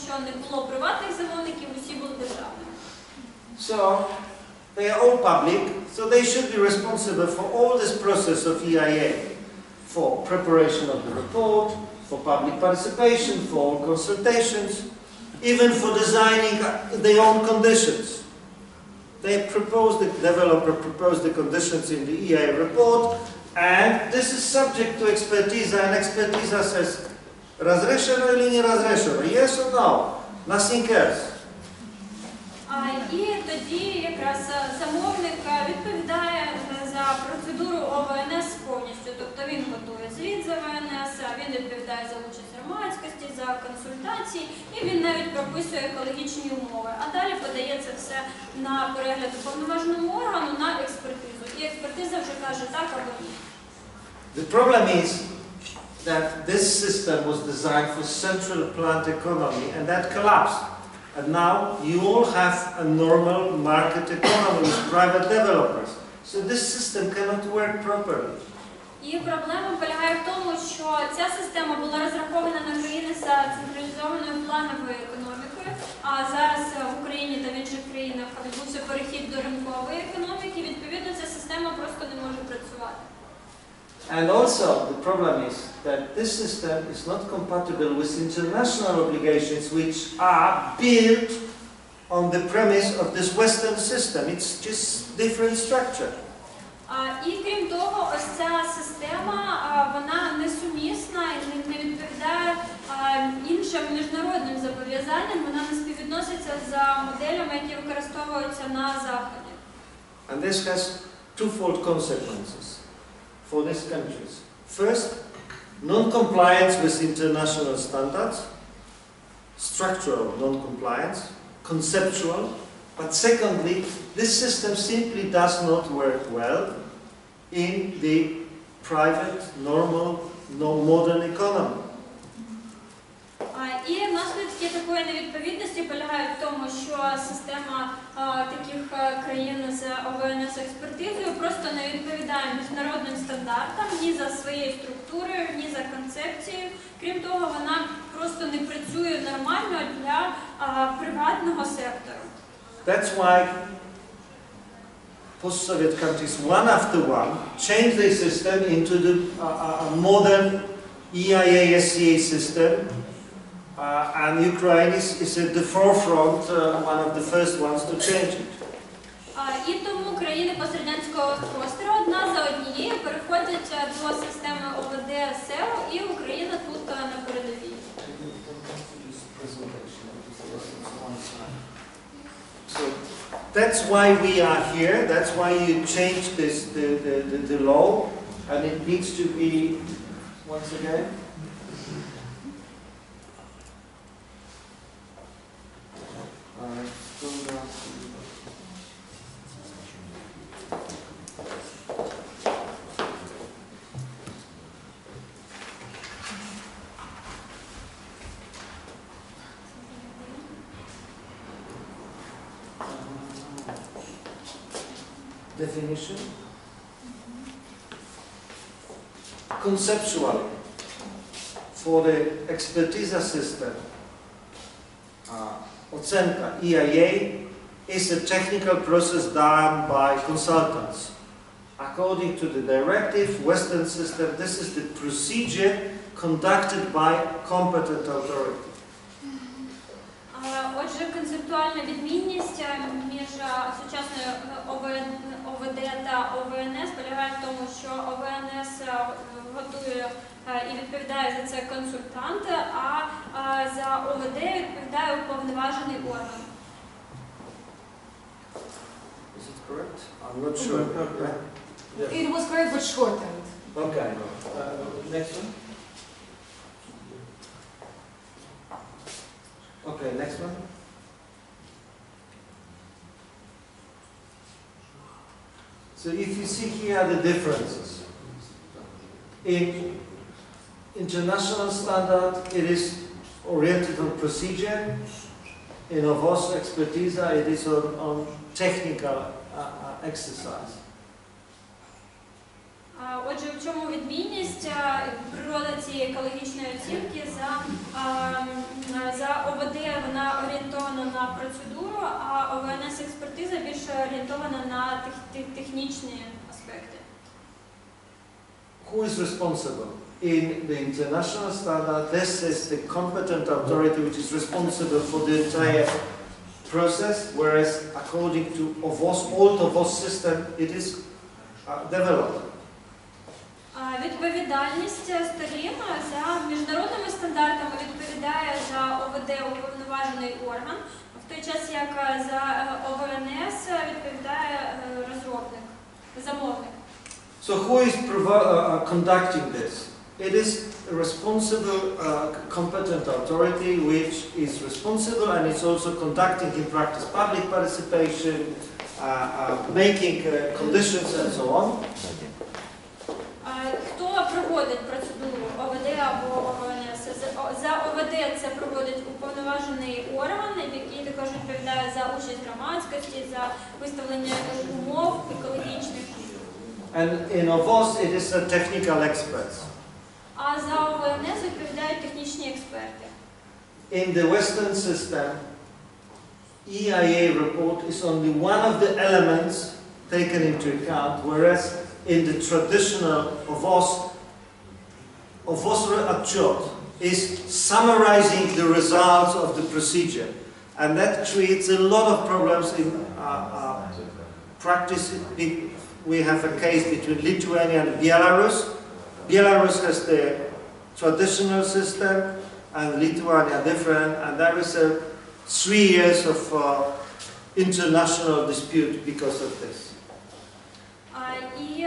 що не було приватних замовників, усі були державними. So, they are all public, so they should be responsible for all this process of EIA, for preparation of the report, for public participation, for all consultations, even for designing their own conditions. They propose, the developer proposed the conditions in the EIA report, and this is subject to expertise, and expertise says, разрешено или не разрешено, yes or no, nothing else. І тоді якраз замовник відповідає за процедуру ОВНС повністю, тобто він готує звіт за ОВНС, він відповідає за участь громадськості, за консультації, і він навіть прописує екологічні умови. А далі подає це все на перегляд уповноваженому органу на експертизу. І експертиза вже каже так або ні. The problem is that this system was designed for central plant economy, and that collapsed. And now you all have a normal market economy with private developers. So this system cannot work properly. І проблема полягає в тому, що ця система була розрахована на країни за централізованою плановою економікою, а зараз в Україні та в інших країнах відбувся перехід до ринкової економіки, відповідно ця система просто не може працювати. And also the problem is that this system is not compatible with international obligations which are built on the premise of this Western system. It's just different structure. І крім того, ось ця система, вона несумісна і не відповідає іншим міжнародним зобов'язанням, вона не співвідноситься за моделями, які використовуються на Заході. And this has twofold consequences for these countries. First, non-compliance with international standards, structural non-compliance, conceptual, but secondly, this system simply does not work well in the private, normal, modern economy. І наслідки такої невідповідності полягають в тому, що система таких країн з ОВНС-експертизою просто не відповідає міжнародним стандартам ні за своєю структурою, ні за концепцією. Крім того, вона просто не працює нормально для приватного сектору. That's why post-Soviet countries, one after one, changed their system into the modern EIA-SCA system. And Ukraine is at the forefront, one of the first ones to change it. І тому країни пострадянського простору одна за однією переходять до системи ОВД-СЕО, і Україна тут на передовій. So that's why we are here. That's why you change the law, and it needs to be once again. Definition. Conceptually, for the expertise system, ocenka EIA is a technical process done by consultants. According to the directive, Western system, this is the procedure conducted by competent authority. Отже, концептуальна відмінність між сучасною ОВД та ОВНС полягає в тому, що ОВНС готує і відповідає за це консультант, а за ОВД відповідає уповноважений орган. Is it correct? I'm not sure. It was correct, but shortened. Okay. Next one. Okay, next one. So if you see here the differences. In international standard, it is oriented on procedure. In OVOS expertise, it is on technical exercise. Отже, в чому відмінність? Природа цієї екологічної оцінки за ОВД на процедуру, а ОВНС-експертиза більше орієнтована на технічні аспекти. Who is responsible? In the international standard, this is the competent authority which is responsible for the entire process, whereas according to old OVOS system, it is developed. Відповідальність сторін за міжнародними стандартами відповідає за ОВД уповноважений орган, в той час як за ОВНС відповідає розробник, замовник. So who is conducting this? It is a responsible, competent authority which is responsible and is also conducting in practice public participation, making conditions and so on. Хто проводить процедуру ОВД або ОВНС? За ОВД це проводить уповноважений орган, який також відповідає за участь громадськості, за виставлення умов екологічних. And in OVOS it is a technical experts. А за ОВНС відповідають технічні експерти. In the Western system, EIA report is only one of the elements taken into account, whereas in the traditional OVOS отчет is summarizing the results of the procedure. And that creates a lot of problems in practice. We have a case between Lithuania and Belarus. Belarus has the traditional system and Lithuania different, and there is 3 years of international dispute because of this. І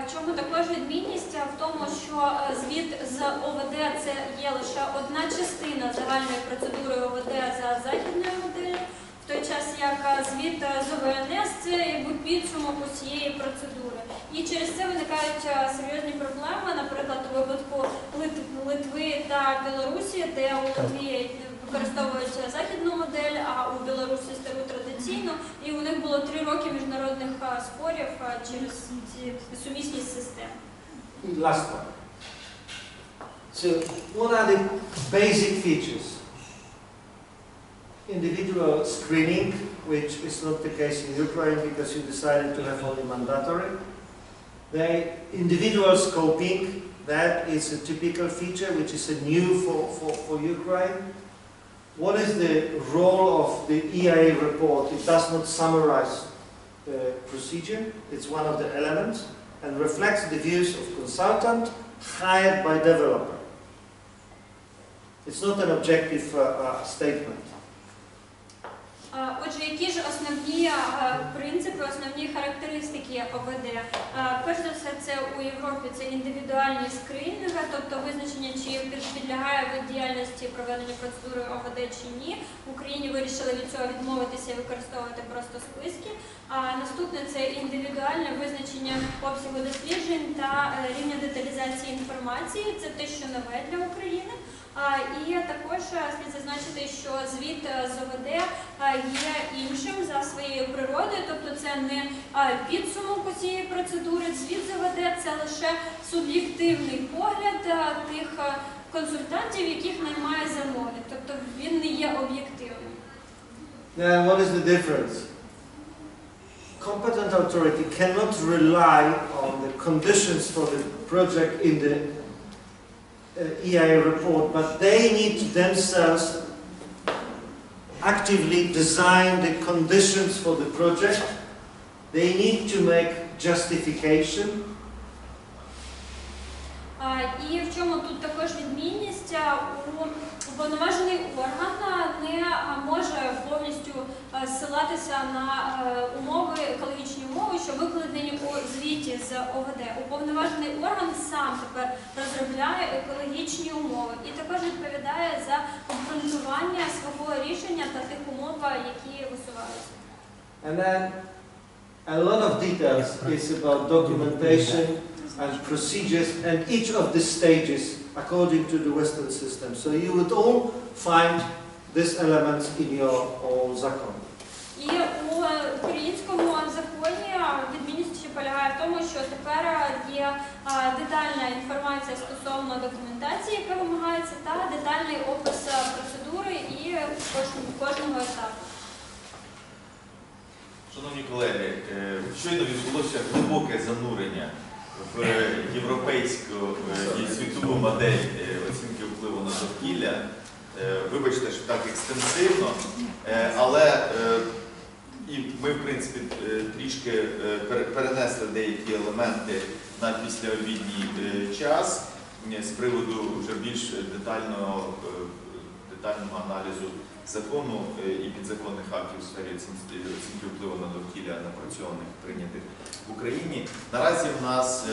в чому також відмінність? В тому, що звіт з ОВД це є лише одна частина загальної процедури ОВД за західною моделлю, в той час як звіт з ОВНС це якби підсумок усієї процедури. І через це виникають серйозні проблеми, наприклад, у випадку Литви та Білорусі, де у Литві використовують західну модель, а у Білорусі стару традиційну, і у них було 3 роки міжнародних спорів через ці сумісність систем. Last one. So, what are the basic features? Individual screening, which is not the case in Ukraine because you decided to have only mandatory. The individual scoping, that is a typical feature which is a new for Ukraine. What is the role of the EIA report? It does not summarize the procedure. It's one of the elements and reflects the views of consultant hired by developer. It's not an objective statement. Отже, які ж основні принципи, основні характеристики ОВД? Перш за все, це у Європі це індивідуальні скринінги, тобто визначення, чи підлягає вид діяльності проведення процедури ОВД чи ні. В Україні вирішили від цього відмовитися і використовувати просто списки. Наступне це індивідуальне визначення обсягу досліджень та рівня деталізації інформації. Це те, що нове для України. І також слід зазначити, що звіт з ОВД є іншим за своєю природою, тобто це не підсумок усієї процедури, звіт з ОВД – це лише суб'єктивний погляд тих консультантів, яких наймає замовник, тобто він не є об'єктивним. Then what is the difference? Competent authority cannot rely on the conditions for the project in the EIA report, but they need to themselves actively design the conditions for the project. They need to make justification. І в чому тут також відмінність? Уповноважений орган не може повністю ссилатися на умови, екологічні умови, що викладені у звіті з ОВД. Уповноважений орган сам тепер розробляє екологічні умови і також відповідає за обґрунтування свого рішення та тих умов, які висуваються. And then a lot of details is about documentation and procedures and each of the stages according to the Western system. So you would all find these elements in your own закон. І у українському законі відмінністю полягає в тому, що тепер є детальна інформація стосовно документації, яка вимагається, та детальний опис процедури і кожного етапу. Шановні колеги, щойно відбулося глибоке занурення в європейську і світову модель оцінки впливу на довкілля. Вибачте, що так екстенсивно, але і ми, в принципі, трішки перенесли деякі елементи на післяобідній час з приводу вже більш детального аналізу закону і підзаконних актів у сфері оцінки впливу на довкілля, напрацьованих, прийнятих в Україні. Наразі в нас